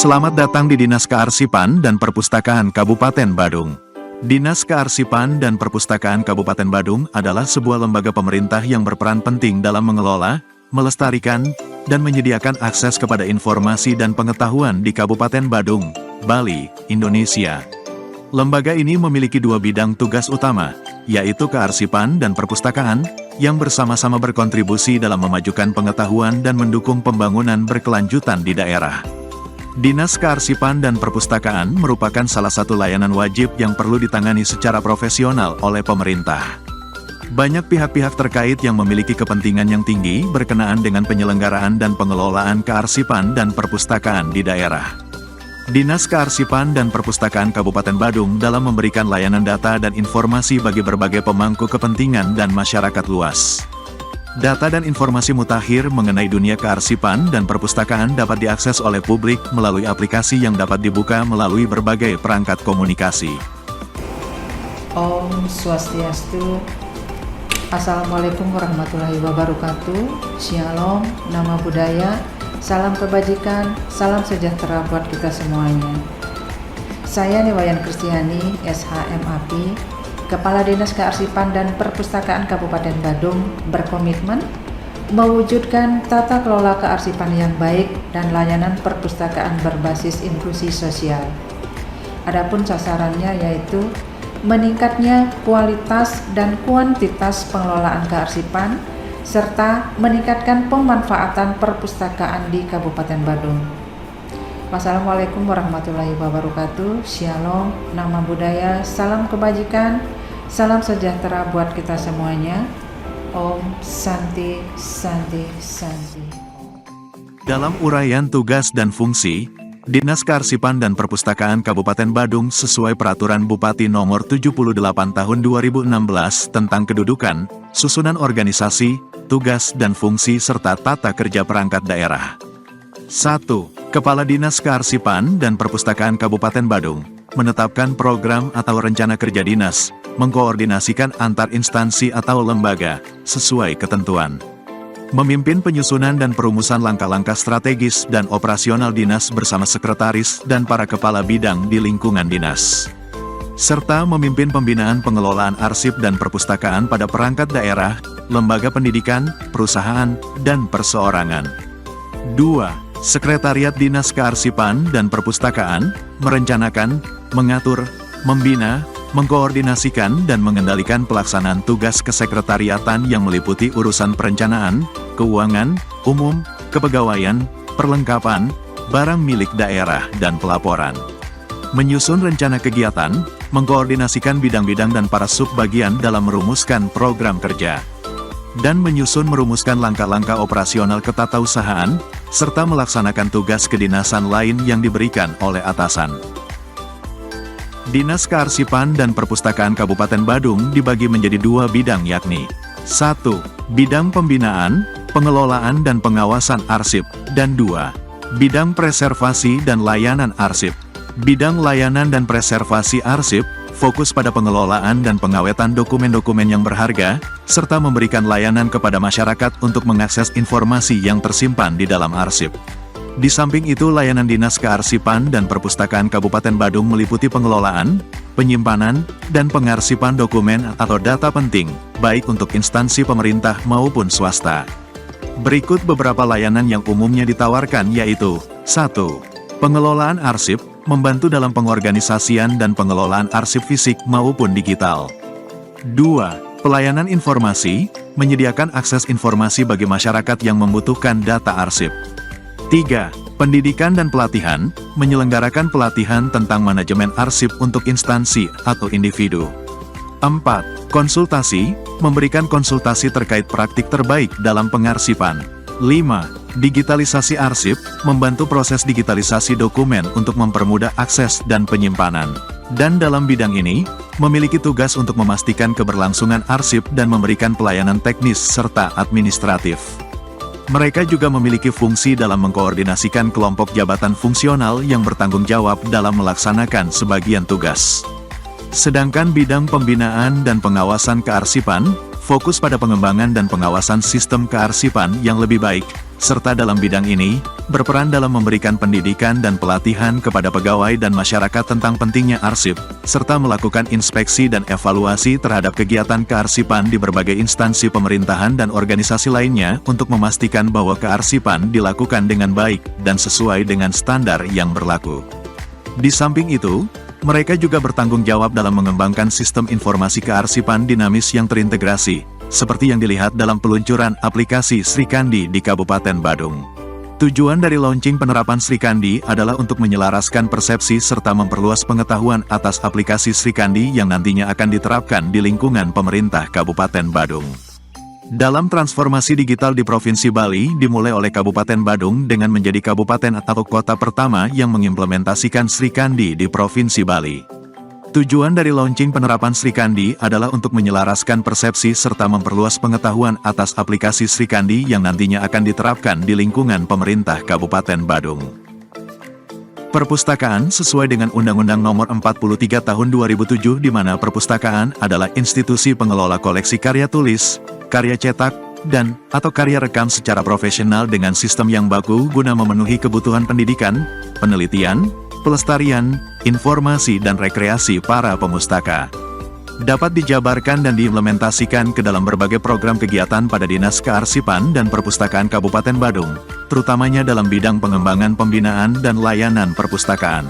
Selamat datang di Dinas Kearsipan dan Perpustakaan Kabupaten Badung. Dinas Kearsipan dan Perpustakaan Kabupaten Badung adalah sebuah lembaga pemerintah yang berperan penting dalam mengelola, melestarikan, dan menyediakan akses kepada informasi dan pengetahuan di Kabupaten Badung, Bali, Indonesia. Lembaga ini memiliki dua bidang tugas utama, yaitu kearsipan dan perpustakaan, yang bersama-sama berkontribusi dalam memajukan pengetahuan dan mendukung pembangunan berkelanjutan di daerah. Dinas Kearsipan dan Perpustakaan merupakan salah satu layanan wajib yang perlu ditangani secara profesional oleh pemerintah. Banyak pihak-pihak terkait yang memiliki kepentingan yang tinggi berkenaan dengan penyelenggaraan dan pengelolaan kearsipan dan perpustakaan di daerah. Dinas Kearsipan dan Perpustakaan Kabupaten Badung dalam memberikan layanan data dan informasi bagi berbagai pemangku kepentingan dan masyarakat luas. Data dan informasi mutakhir mengenai dunia kearsipan dan perpustakaan dapat diakses oleh publik melalui aplikasi yang dapat dibuka melalui berbagai perangkat komunikasi. Om Swastiastu. Assalamualaikum warahmatullahi wabarakatuh. Shalom, nama budaya, salam kebajikan, salam sejahtera buat kita semuanya. Saya Niwayan Kristiani, SHMAP, Kepala Dinas Kearsipan dan Perpustakaan Kabupaten Badung, berkomitmen mewujudkan tata kelola kearsipan yang baik dan layanan perpustakaan berbasis inklusi sosial. Adapun sasarannya yaitu meningkatnya kualitas dan kuantitas pengelolaan kearsipan, serta meningkatkan pemanfaatan perpustakaan di Kabupaten Badung. Wassalamualaikum warahmatullahi wabarakatuh. Shalom, nama budaya, salam kebajikan, salam sejahtera buat kita semuanya. Om Santi Santi Santi. Dalam uraian tugas dan fungsi, Dinas Kearsipan dan Perpustakaan Kabupaten Badung sesuai Peraturan Bupati Nomor 78 Tahun 2016 tentang kedudukan, susunan organisasi, tugas dan fungsi serta tata kerja perangkat daerah. 1. Kepala Dinas Kearsipan dan Perpustakaan Kabupaten Badung menetapkan program atau rencana kerja dinas, mengkoordinasikan antar instansi atau lembaga sesuai ketentuan. Memimpin penyusunan dan perumusan langkah-langkah strategis dan operasional dinas bersama sekretaris dan para kepala bidang di lingkungan dinas. Serta memimpin pembinaan pengelolaan arsip dan perpustakaan pada perangkat daerah, lembaga pendidikan, perusahaan, dan perseorangan. 2. Sekretariat Dinas Kearsipan dan Perpustakaan merencanakan, mengatur, membina, mengkoordinasikan dan mengendalikan pelaksanaan tugas kesekretariatan yang meliputi urusan perencanaan, keuangan, umum, kepegawaian, perlengkapan, barang milik daerah, dan pelaporan. Menyusun rencana kegiatan, mengkoordinasikan bidang-bidang dan para subbagian dalam merumuskan program kerja. Dan menyusun merumuskan langkah-langkah operasional ketatausahaan, serta melaksanakan tugas kedinasan lain yang diberikan oleh atasan. Dinas Kearsipan dan Perpustakaan Kabupaten Badung dibagi menjadi dua bidang yakni 1. Bidang pembinaan, pengelolaan dan pengawasan arsip, dan 2. Bidang preservasi dan layanan arsip. Bidang layanan dan preservasi arsip fokus pada pengelolaan dan pengawetan dokumen-dokumen yang berharga, serta memberikan layanan kepada masyarakat untuk mengakses informasi yang tersimpan di dalam arsip. Di samping itu, layanan Dinas Kearsipan dan Perpustakaan Kabupaten Badung meliputi pengelolaan, penyimpanan, dan pengarsipan dokumen atau data penting, baik untuk instansi pemerintah maupun swasta. Berikut beberapa layanan yang umumnya ditawarkan yaitu 1. Pengelolaan arsip, membantu dalam pengorganisasian dan pengelolaan arsip fisik maupun digital. 2. Pelayanan informasi, menyediakan akses informasi bagi masyarakat yang membutuhkan data arsip. 3. Pendidikan dan pelatihan, menyelenggarakan pelatihan tentang manajemen arsip untuk instansi atau individu. 4. Konsultasi, memberikan konsultasi terkait praktik terbaik dalam pengarsipan. 5. Digitalisasi arsip, membantu proses digitalisasi dokumen untuk mempermudah akses dan penyimpanan. Dan dalam bidang ini, memiliki tugas untuk memastikan keberlangsungan arsip dan memberikan pelayanan teknis serta administratif. Mereka juga memiliki fungsi dalam mengkoordinasikan kelompok jabatan fungsional yang bertanggung jawab dalam melaksanakan sebagian tugas. Sedangkan bidang pembinaan dan pengawasan kearsipan, fokus pada pengembangan dan pengawasan sistem kearsipan yang lebih baik, serta dalam bidang ini, berperan dalam memberikan pendidikan dan pelatihan kepada pegawai dan masyarakat tentang pentingnya arsip, serta melakukan inspeksi dan evaluasi terhadap kegiatan kearsipan di berbagai instansi pemerintahan dan organisasi lainnya untuk memastikan bahwa kearsipan dilakukan dengan baik dan sesuai dengan standar yang berlaku. Di samping itu, mereka juga bertanggung jawab dalam mengembangkan sistem informasi kearsipan dinamis yang terintegrasi, seperti yang dilihat dalam peluncuran aplikasi Srikandi di Kabupaten Badung. Tujuan dari launching penerapan Srikandi adalah untuk menyelaraskan persepsi serta memperluas pengetahuan atas aplikasi Srikandi yang nantinya akan diterapkan di lingkungan pemerintah Kabupaten Badung. Dalam transformasi digital di Provinsi Bali dimulai oleh Kabupaten Badung dengan menjadi kabupaten atau kota pertama yang mengimplementasikan Srikandi di Provinsi Bali. Tujuan dari launching penerapan Srikandi adalah untuk menyelaraskan persepsi serta memperluas pengetahuan atas aplikasi Srikandi yang nantinya akan diterapkan di lingkungan pemerintah Kabupaten Badung. Perpustakaan sesuai dengan Undang-Undang Nomor 43 Tahun 2007 di mana perpustakaan adalah institusi pengelola koleksi karya tulis, karya cetak, dan atau karya rekam secara profesional dengan sistem yang baku guna memenuhi kebutuhan pendidikan, penelitian, pelestarian, informasi dan rekreasi para pemustaka. Dapat dijabarkan dan diimplementasikan ke dalam berbagai program kegiatan pada Dinas Kearsipan dan Perpustakaan Kabupaten Badung, terutamanya dalam bidang pengembangan pembinaan dan layanan perpustakaan.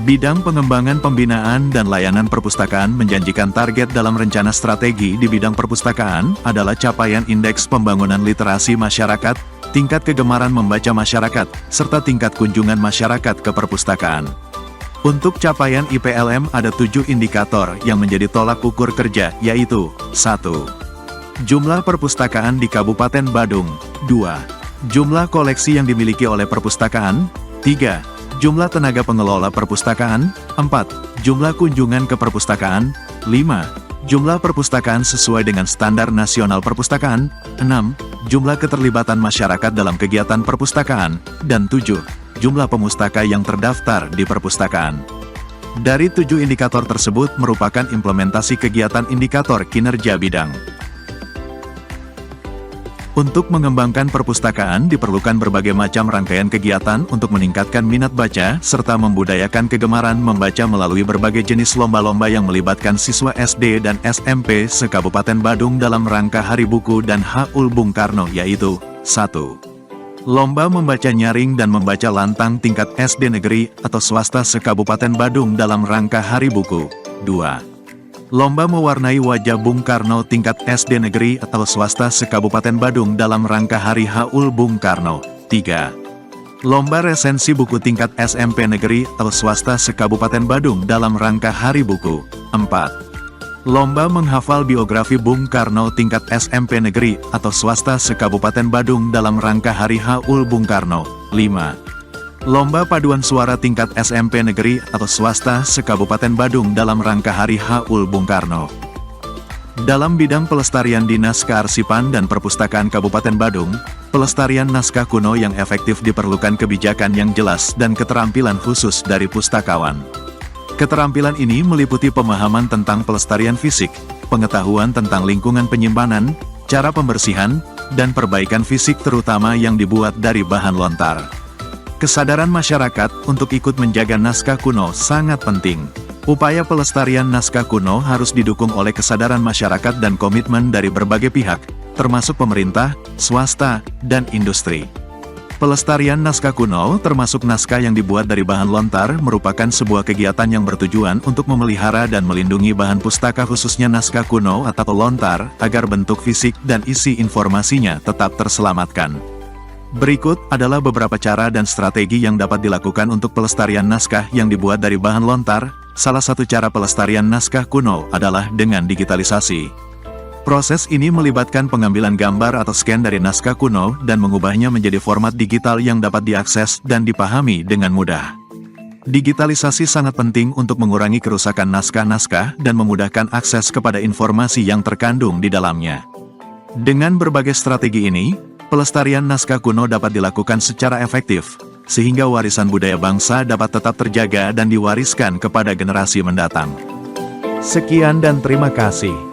Bidang pengembangan pembinaan dan layanan perpustakaan menjanjikan target dalam rencana strategi di bidang perpustakaan adalah capaian indeks pembangunan literasi masyarakat, tingkat kegemaran membaca masyarakat, serta tingkat kunjungan masyarakat ke perpustakaan. Untuk capaian IPLM ada 7 indikator yang menjadi tolak ukur kerja, yaitu 1. Jumlah perpustakaan di Kabupaten Badung, 2. Jumlah koleksi yang dimiliki oleh perpustakaan, 3. Jumlah tenaga pengelola perpustakaan, 4. Jumlah kunjungan ke perpustakaan, 5. Jumlah perpustakaan sesuai dengan standar nasional perpustakaan, 6. Jumlah keterlibatan masyarakat dalam kegiatan perpustakaan, dan 7. Jumlah pemustaka yang terdaftar di perpustakaan. Dari 7 indikator tersebut merupakan implementasi kegiatan indikator kinerja bidang. Untuk mengembangkan perpustakaan diperlukan berbagai macam rangkaian kegiatan untuk meningkatkan minat baca, serta membudayakan kegemaran membaca melalui berbagai jenis lomba-lomba yang melibatkan siswa SD dan SMP se-Kabupaten Badung dalam rangka Hari Buku dan HUL Bung Karno yaitu 1. Lomba membaca nyaring dan membaca lantang tingkat SD negeri atau swasta se-Kabupaten Badung dalam rangka Hari Buku. 2. Lomba mewarnai wajah Bung Karno tingkat SD negeri atau swasta se-Kabupaten Badung dalam rangka Hari HUL Bung Karno. 3. Lomba resensi buku tingkat SMP negeri atau swasta se-Kabupaten Badung dalam rangka Hari Buku. 4. Lomba menghafal biografi Bung Karno tingkat SMP negeri atau swasta se-Kabupaten Badung dalam rangka Hari HUL Bung Karno. 5. Lomba paduan suara tingkat SMP negeri atau swasta se-Kabupaten Badung dalam rangka Hari HUL Bung Karno. Dalam bidang pelestarian Dinas Kearsipan dan Perpustakaan Kabupaten Badung, pelestarian naskah kuno yang efektif diperlukan kebijakan yang jelas dan keterampilan khusus dari pustakawan. Keterampilan ini meliputi pemahaman tentang pelestarian fisik, pengetahuan tentang lingkungan penyimpanan, cara pembersihan, dan perbaikan fisik terutama yang dibuat dari bahan lontar. Kesadaran masyarakat untuk ikut menjaga naskah kuno sangat penting. Upaya pelestarian naskah kuno harus didukung oleh kesadaran masyarakat dan komitmen dari berbagai pihak, termasuk pemerintah, swasta, dan industri. Pelestarian naskah kuno, termasuk naskah yang dibuat dari bahan lontar, merupakan sebuah kegiatan yang bertujuan untuk memelihara dan melindungi bahan pustaka khususnya naskah kuno atau lontar, agar bentuk fisik dan isi informasinya tetap terselamatkan. Berikut adalah beberapa cara dan strategi yang dapat dilakukan untuk pelestarian naskah yang dibuat dari bahan lontar. Salah satu cara pelestarian naskah kuno adalah dengan digitalisasi. Proses ini melibatkan pengambilan gambar atau scan dari naskah kuno dan mengubahnya menjadi format digital yang dapat diakses dan dipahami dengan mudah. Digitalisasi sangat penting untuk mengurangi kerusakan naskah-naskah dan memudahkan akses kepada informasi yang terkandung di dalamnya. Dengan berbagai strategi ini, pelestarian naskah kuno dapat dilakukan secara efektif, sehingga warisan budaya bangsa dapat tetap terjaga dan diwariskan kepada generasi mendatang. Sekian dan terima kasih.